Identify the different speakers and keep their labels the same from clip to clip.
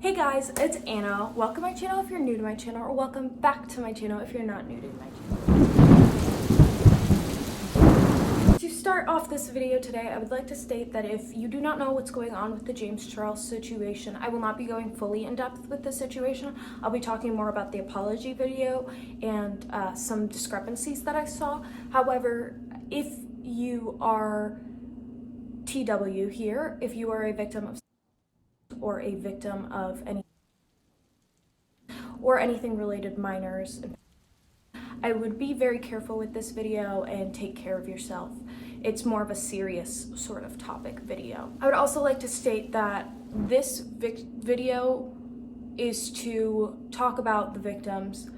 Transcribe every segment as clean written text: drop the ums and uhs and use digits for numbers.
Speaker 1: Hey guys, it's Anna. Welcome to my channel if you're new to my channel, or welcome back to my channel if you're not new to my channel. To start off this video today, I would like to state that if you do not know what's going on with the James Charles situation, I will not be going fully in depth with the situation. I'll be talking more about the apology video and some discrepancies that I saw. However, if you are TW here, if you are a victim of or a victim of anything related minors, I would be very careful with this video and take care of yourself. It's more of a serious sort of topic video. I would also like to state that this video is to talk about the victims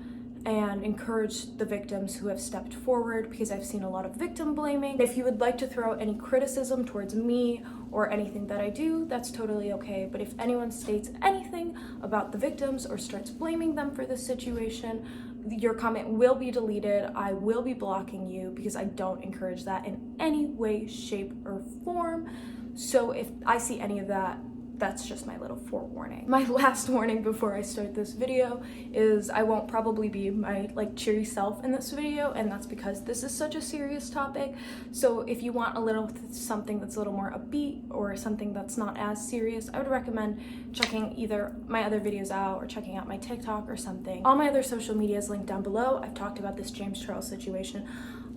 Speaker 1: and encourage the victims who have stepped forward, because I've seen a lot of victim blaming. If you would like to throw any criticism towards me or anything that I do, that's totally okay. But if anyone states anything about the victims or starts blaming them for this situation, your comment will be deleted. I will be blocking you because I don't encourage that in any way, shape, or form. So if I see any of that, that's just my little forewarning. My last warning before I start this video is I won't probably be my cheery self in this video, and that's because this is such a serious topic. So if you want a little something that's a little more upbeat or something that's not as serious, I would recommend checking either my other videos out or checking out my TikTok or something. All my other social media is linked down below. I've talked about this James Charles situation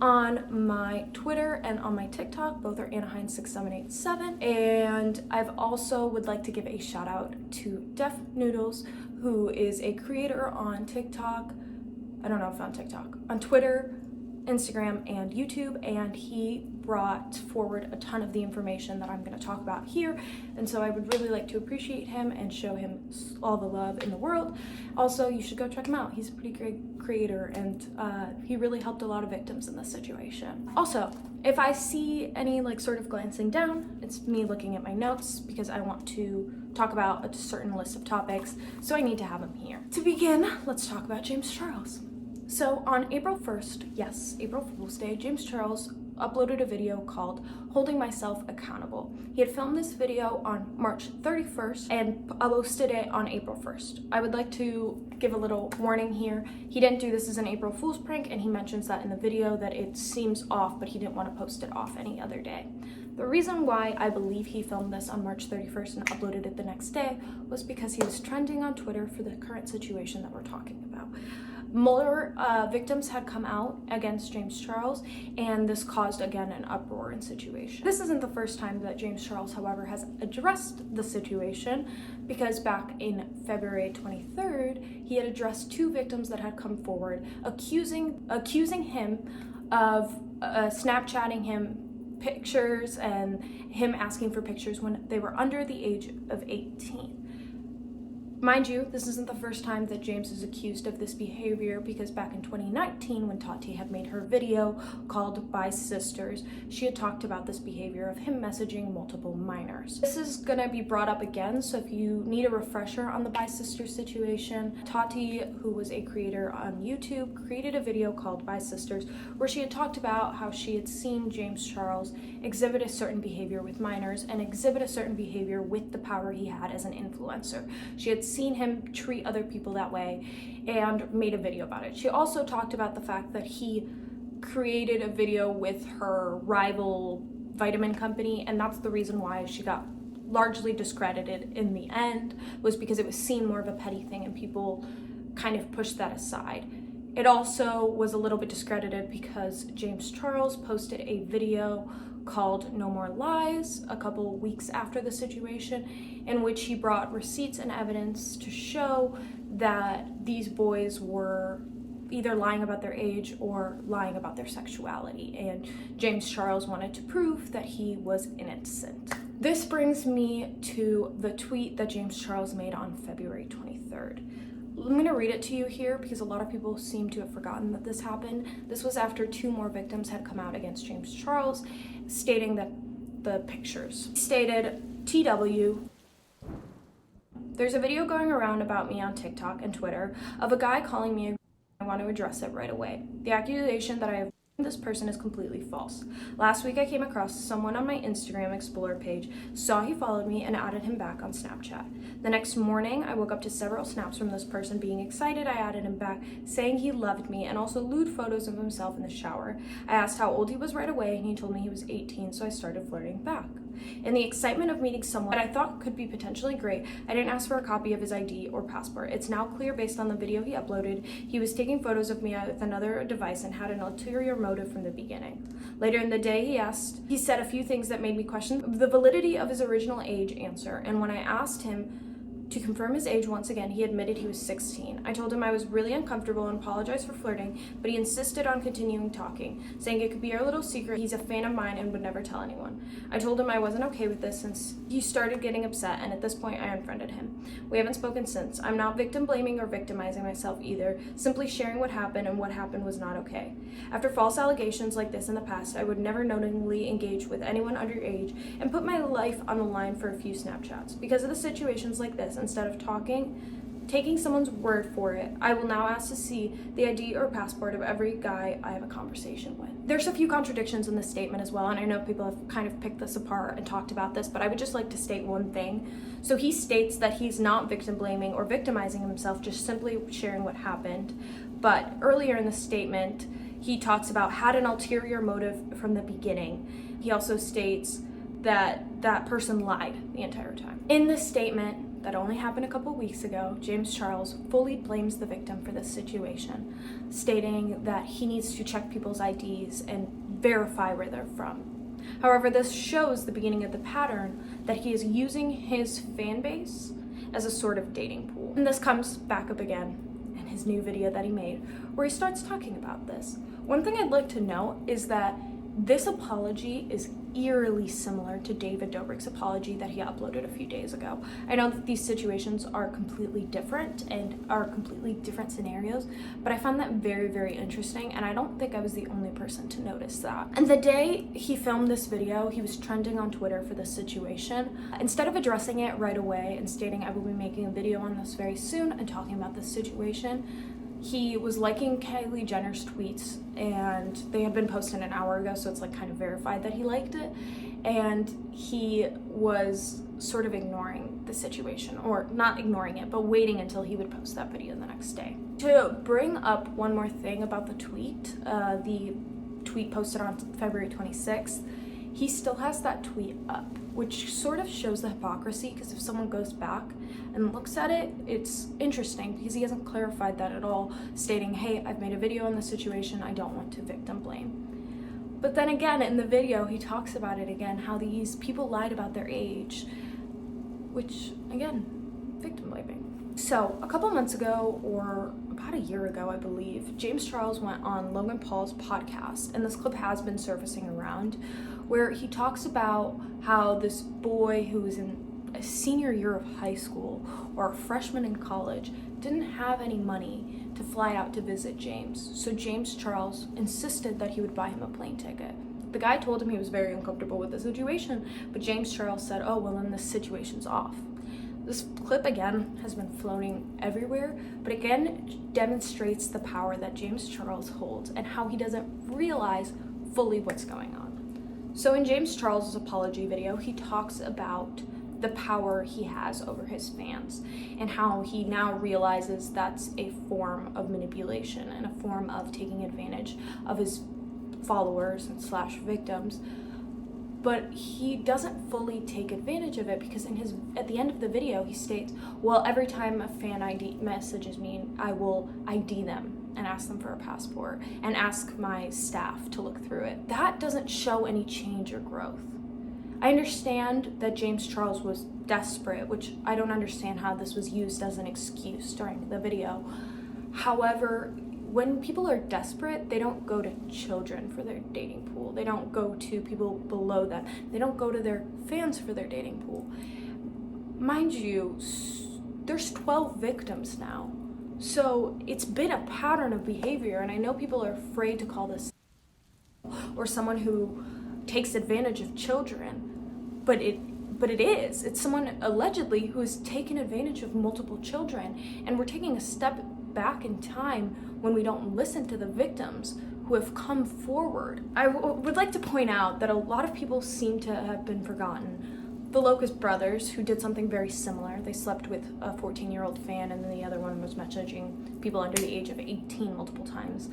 Speaker 1: on my Twitter and on my TikTok. Both are annahein6787. And I've also would like to give a shout out to Def Noodles, who is a creator on TikTok. I don't know if on TikTok, on Twitter, Instagram, and YouTube, and he brought forward a ton of the information that I'm going to talk about here, and so I would really like to appreciate him and show him all the love in the world. Also, you should go check him out. He's a pretty great creator, and he really helped a lot of victims in this situation. Also, if I see any sort of glancing down, it's me looking at my notes because I want to talk about a certain list of topics, so I need to have him here. To begin, let's talk about James Charles. So on April 1st, yes, April Fool's Day, James Charles uploaded a video called Holding Myself Accountable. He had filmed this video on March 31st and posted it on April 1st. I would like to give a little warning here. He didn't do this as an April Fool's prank, and he mentions that in the video that it seems off, but he didn't want to post it off any other day. The reason why I believe he filmed this on March 31st and uploaded it the next day was because he was trending on Twitter for the current situation that we're talking about. More victims had come out against James Charles, and this caused again an uproar in situation. This isn't the first time that James Charles, however, has addressed the situation, because back in February 23rd, he had addressed two victims that had come forward accusing him of Snapchatting him pictures and him asking for pictures when they were under the age of 18. Mind you, this isn't the first time that James is accused of this behavior, because back in 2019, when Tati had made her video called By Sisters, she had talked about this behavior of him messaging multiple minors. This is gonna be brought up again, so if you need a refresher on the By Sisters situation, Tati, who was a creator on YouTube, created a video called By Sisters, where she had talked about how she had seen James Charles exhibit a certain behavior with minors and exhibit a certain behavior with the power he had as an influencer. She had seen him treat other people that way and made a video about it. She also talked about the fact that he created a video with her rival vitamin company, and that's the reason why she got largely discredited in the end, was because it was seen more of a petty thing and people kind of pushed that aside. It also was a little bit discredited because James Charles posted a video called No More Lies a couple weeks after the situation, in which he brought receipts and evidence to show that these boys were either lying about their age or lying about their sexuality, and James Charles wanted to prove that he was innocent. This brings me to the tweet that James Charles made on February 23rd. I'm going to read it to you here because a lot of people seem to have forgotten that this happened. This was after two more victims had come out against James Charles, stating that the pictures stated, TW, there's a video going around about me on TikTok and Twitter of a guy calling me a I want to address it right away. The accusation that I have This person is completely false. Last week I came across someone on my Instagram Explorer page, saw he followed me, and added him back on Snapchat. The next morning I woke up to several snaps from this person being excited. I added him back, saying he loved me, and also lewd photos of himself in the shower. I asked how old he was right away, and he told me he was 18, so I started flirting back. In the excitement of meeting someone that I thought could be potentially great, I didn't ask for a copy of his ID or passport. It's now clear based on the video he uploaded, he was taking photos of me with another device and had an ulterior motive from the beginning. Later in the day, he said a few things that made me question the validity of his original age answer, and when I asked him to confirm his age once again, he admitted he was 16. I told him I was really uncomfortable and apologized for flirting, but he insisted on continuing talking, saying it could be our little secret. He's a fan of mine and would never tell anyone. I told him I wasn't okay with this since he started getting upset, and at this point I unfriended him. We haven't spoken since. I'm not victim blaming or victimizing myself either, simply sharing what happened, and what happened was not okay. After false allegations like this in the past, I would never knowingly engage with anyone underage and put my life on the line for a few Snapchats. Because of the situations like this, instead of taking someone's word for it, I will now ask to see the ID or passport of every guy I have a conversation with. There's a few contradictions in this statement as well, and I know people have kind of picked this apart and talked about this, but I would just like to state one thing. So he states that he's not victim blaming or victimizing himself, just simply sharing what happened. But earlier in the statement, he talks about had an ulterior motive from the beginning. He also states that that person lied the entire time. In this statement, that only happened a couple weeks ago, James Charles fully blames the victim for this situation, stating that he needs to check people's IDs and verify where they're from. However, this shows the beginning of the pattern that he is using his fan base as a sort of dating pool. And this comes back up again in his new video that he made, where he starts talking about this. One thing I'd like to note is that this apology is eerily similar to David Dobrik's apology that he uploaded a few days ago. I know that these situations are completely different and are completely different scenarios, but I found that very, very interesting, and I don't think I was the only person to notice that. And the day he filmed this video, he was trending on Twitter for this situation. Instead of addressing it right away and stating I will be making a video on this very soon and talking about this situation, he was liking Kylie Jenner's tweets, and they had been posted an hour ago, so it's like kind of verified that he liked it, and he was sort of ignoring the situation, or not ignoring it, but waiting until he would post that video the next day. To bring up one more thing about the tweet posted on February 26th, he still has that tweet up, which sort of shows the hypocrisy, because if someone goes back and looks at it, it's interesting because he hasn't clarified that at all, stating, hey, I've made a video on this situation, I don't want to victim blame. But then again, in the video, he talks about it again, how these people lied about their age, which, again, victim blaming. So, a couple months ago, or about a year ago, I believe, James Charles went on Logan Paul's podcast, and this clip has been surfacing around, where he talks about how this boy who was in a senior year of high school or a freshman in college didn't have any money to fly out to visit James. So James Charles insisted that he would buy him a plane ticket. The guy told him he was very uncomfortable with the situation, but James Charles said, oh, well, then this situation's off. This clip, again, has been floating everywhere, but again demonstrates the power that James Charles holds and how he doesn't realize fully what's going on. So in James Charles' apology video, he talks about the power he has over his fans and how he now realizes that's a form of manipulation and a form of taking advantage of his followers and slash victims. But he doesn't fully take advantage of it because at the end of the video, he states, well, every time a fan messages me, I will ID them and ask them for a passport and ask my staff to look through it. That doesn't show any change or growth. I understand that James Charles was desperate, which I don't understand how this was used as an excuse during the video. However, when people are desperate, they don't go to children for their dating pool. They don't go to people below them. They don't go to their fans for their dating pool. Mind you, there's 12 victims now. So it's been a pattern of behavior, and I know people are afraid to call this or someone who takes advantage of children, but it is. It's someone allegedly who has taken advantage of multiple children, and we're taking a step back in time when we don't listen to the victims who have come forward. I would like to point out that a lot of people seem to have been forgotten. The Locust brothers, who did something very similar. They slept with a 14-year-old fan, and then the other one was messaging people under the age of 18 multiple times.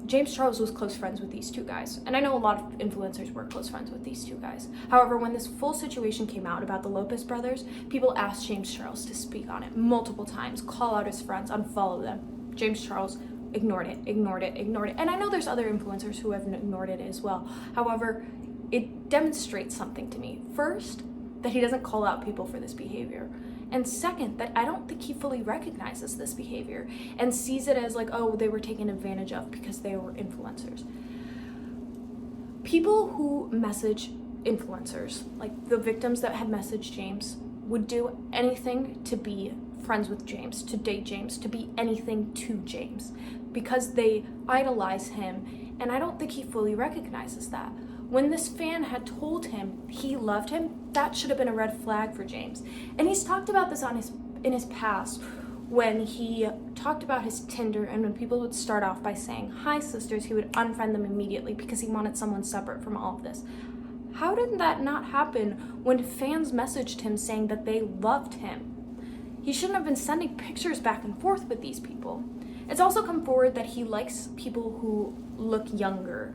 Speaker 1: James Charles was close friends with these two guys, and I know a lot of influencers were close friends with these two guys. However, when this full situation came out about the Lopez brothers, people asked James Charles to speak on it multiple times, call out his friends, unfollow them. James Charles ignored it. And I know there's other influencers who have ignored it as well. However, it demonstrates something to me. First, that he doesn't call out people for this behavior. And second, that I don't think he fully recognizes this behavior and sees it as like, oh, they were taken advantage of because they were influencers. People who message influencers, like the victims that had messaged James, would do anything to be friends with James, to date James, to be anything to James, because they idolize him, and I don't think he fully recognizes that. When this fan had told him he loved him, that should have been a red flag for James. And he's talked about this in his past, when he talked about his Tinder, and when people would start off by saying, "Hi sisters," he would unfriend them immediately because he wanted someone separate from all of this. How did that not happen when fans messaged him saying that they loved him? He shouldn't have been sending pictures back and forth with these people. It's also come forward that he likes people who look younger.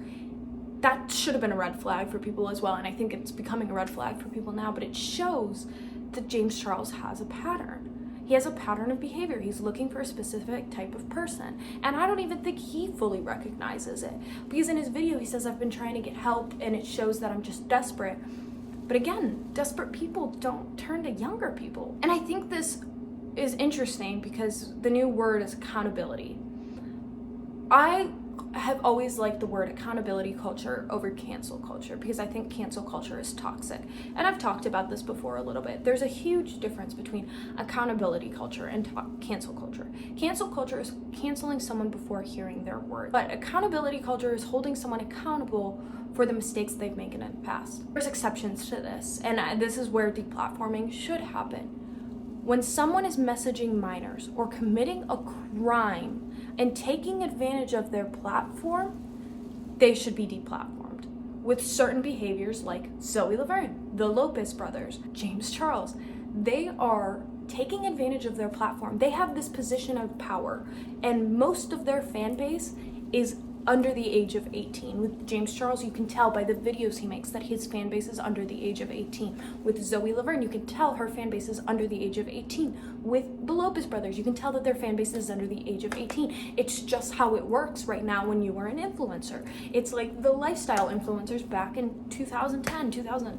Speaker 1: That should have been a red flag for people as well, and I think it's becoming a red flag for people now, but it shows that James Charles has a pattern. He has a pattern of behavior. He's looking for a specific type of person, and I don't even think he fully recognizes it, because in his video he says, "I've been trying to get help," and it shows that I'm just desperate. But again, desperate people don't turn to younger people. And I think this is interesting because the new word is accountability. I have always liked the word accountability culture over cancel culture, because I think cancel culture is toxic. And I've talked about this before a little bit. There's a huge difference between accountability culture and cancel culture. Cancel culture is canceling someone before hearing their word. But accountability culture is holding someone accountable for the mistakes they've made in the past. There's exceptions to this, and this is where deplatforming should happen. When someone is messaging minors or committing a crime and taking advantage of their platform, they should be deplatformed. With certain behaviors like Zoe Laverne, the Lopez brothers, James Charles, they are taking advantage of their platform. They have this position of power, and most of their fan base is under the age of 18. With James Charles, you can tell by the videos he makes that his fan base is under the age of 18. With Zoe Laverne, you can tell her fan base is under the age of 18. With the Lopez brothers, you can tell that their fan base is under the age of 18. It's just how it works right now when you are an influencer. It's like the lifestyle influencers back in 2010, 2000.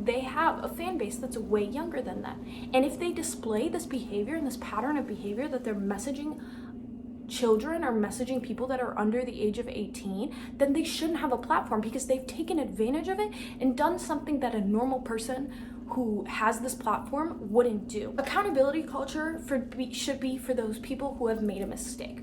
Speaker 1: They have a fan base that's way younger than that. And if they display this behavior and this pattern of behavior that they're messaging children or messaging people that are under the age of 18, then they shouldn't have a platform, because they've taken advantage of it and done something that a normal person who has this platform wouldn't do. Accountability culture should be for those people who have made a mistake.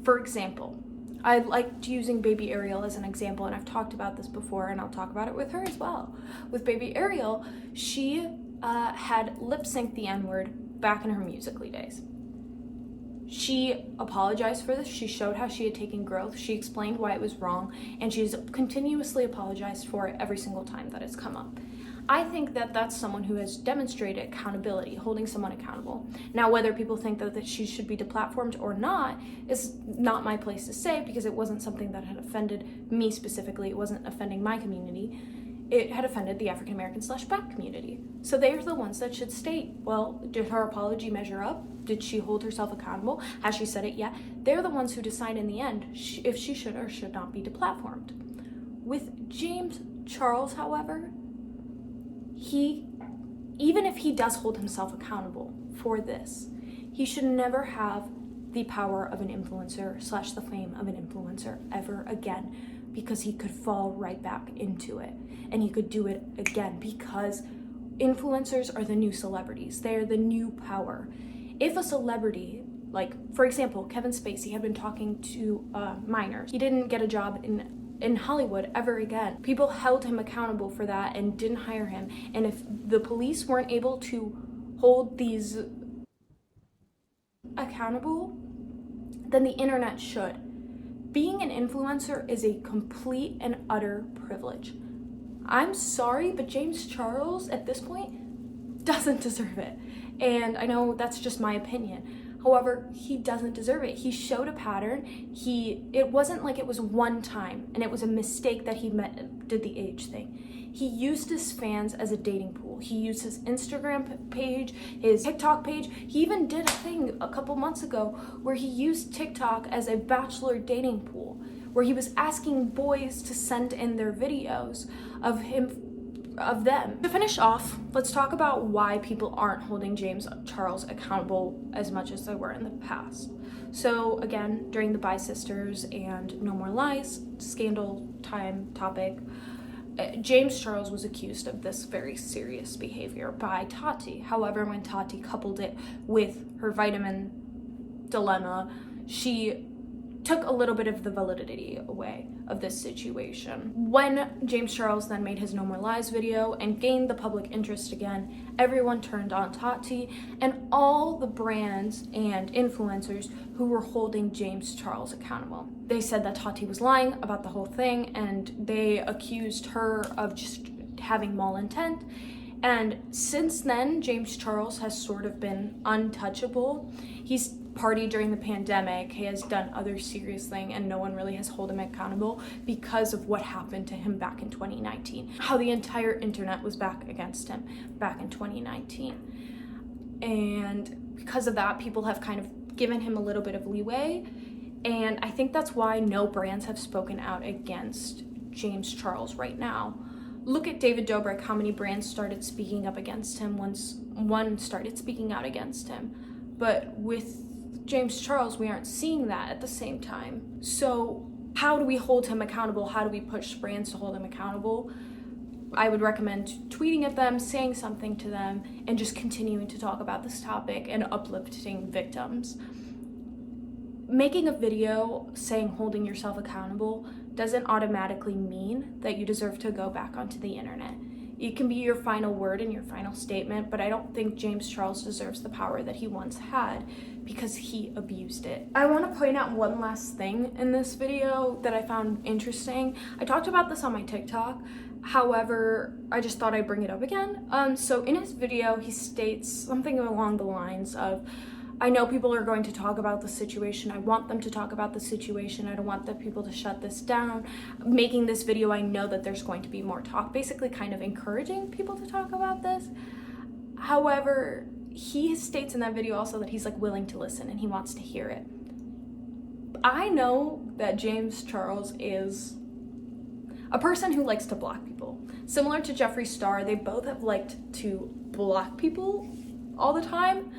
Speaker 1: For example, I liked using Baby Ariel as an example, and I've talked about this before, and I'll talk about it with her as well. With Baby Ariel, she had lip-synced the N-word back in her Musical.ly days. She apologized for this. She showed how she had taken growth. She explained why it was wrong, and she's continuously apologized for it every single time that it's come up. I think that that's someone who has demonstrated accountability, holding someone accountable. Now, whether people think that she should be deplatformed or not is not my place to say, because it wasn't something that had offended me specifically. It wasn't offending my community. It had offended the African-American/Black community. So they're the ones that should state, well, did her apology measure up? Did she hold herself accountable? Has she said it yet? They're the ones who decide in the end if she should or should not be deplatformed. With James Charles, however, even if he does hold himself accountable for this, he should never have the power of an influencer / the fame of an influencer ever again, because he could fall right back into it, and he could do it again, because influencers are the new celebrities. They are the new power. If a celebrity, like for example, Kevin Spacey had been talking to minors. He didn't get a job in Hollywood ever again. People held him accountable for that and didn't hire him. And if the police weren't able to hold these accountable, then the internet should. Being an influencer is a complete and utter privilege. I'm sorry, but James Charles at this point doesn't deserve it. And I know that's just my opinion. However, he doesn't deserve it. He showed a pattern. It wasn't like it was one time and it was a mistake that he did the age thing. He used his fans as a dating pool. He used his Instagram page, his TikTok page. He even did a thing a couple months ago where he used TikTok as a bachelor dating pool, where he was asking boys to send in their videos of them. To finish off, let's talk about why people aren't holding James Charles accountable as much as they were in the past. So again, during the Bi Sisters and No More Lies scandal time topic, James Charles was accused of this very serious behavior by Tati. However, when Tati coupled it with her vitamin dilemma, she took a little bit of the validity away of this situation. When James Charles then made his No More Lies video and gained the public interest again, everyone turned on Tati and all the brands and influencers who were holding James Charles accountable. They said that Tati was lying about the whole thing, and they accused her of just having malintent. And since then, James Charles has sort of been untouchable. He's partied during the pandemic, he has done other serious things, and no one really has held him accountable because of what happened to him back in 2019. How the entire internet was back against him back in 2019. And because of that, people have kind of given him a little bit of leeway. And I think that's why no brands have spoken out against James Charles right now. Look at David Dobrik, how many brands started speaking up against him once one started speaking out against him. But with James Charles, we aren't seeing that at the same time. So how do we hold him accountable? How do we push brands to hold him accountable? I would recommend tweeting at them, saying something to them, and just continuing to talk about this topic and uplifting victims. Making a video saying holding yourself accountable doesn't automatically mean that you deserve to go back onto the internet. It can be your final word and your final statement, but I don't think James Charles deserves the power that he once had because he abused it. I want to point out one last thing in this video that I found interesting. I talked about this on my TikTok, however, I just thought I'd bring it up again. So in his video, he states something along the lines of, I know people are going to talk about the situation. I want them to talk about the situation. I don't want the people to shut this down. Making this video, I know that there's going to be more talk, basically kind of encouraging people to talk about this. However, he states in that video also that he's like willing to listen and he wants to hear it. I know that James Charles is a person who likes to block people. Similar to Jeffree Star, they both have liked to block people all the time.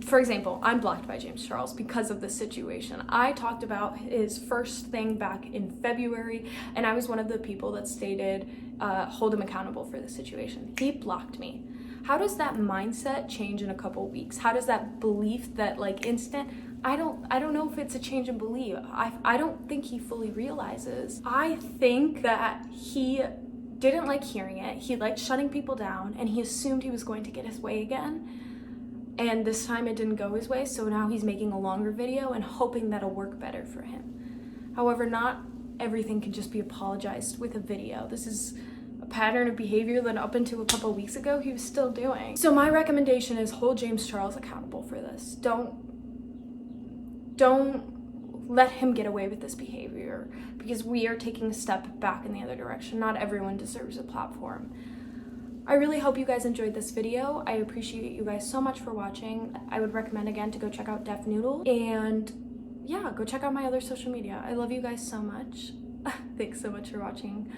Speaker 1: For example, I'm blocked by James Charles because of this situation. I talked about his first thing back in February, and I was one of the people that stated, hold him accountable for this situation. He blocked me. How does that mindset change in a couple weeks? How does that belief, that like instant, I don't know if it's a change in belief. I don't think he fully realizes. I think that he didn't like hearing it. He liked shutting people down, and he assumed he was going to get his way again. And this time it didn't go his way, so now he's making a longer video and hoping that'll work better for him. However, not everything can just be apologized with a video. This is a pattern of behavior that up until a couple weeks ago he was still doing. So my recommendation is hold James Charles accountable for this. Don't let him get away with this behavior, because we are taking a step back in the other direction. Not everyone deserves a platform. I really hope you guys enjoyed this video. I appreciate you guys so much for watching. I would recommend again to go check out Def Noodle, and yeah, go check out my other social media. I love you guys so much. Thanks so much for watching.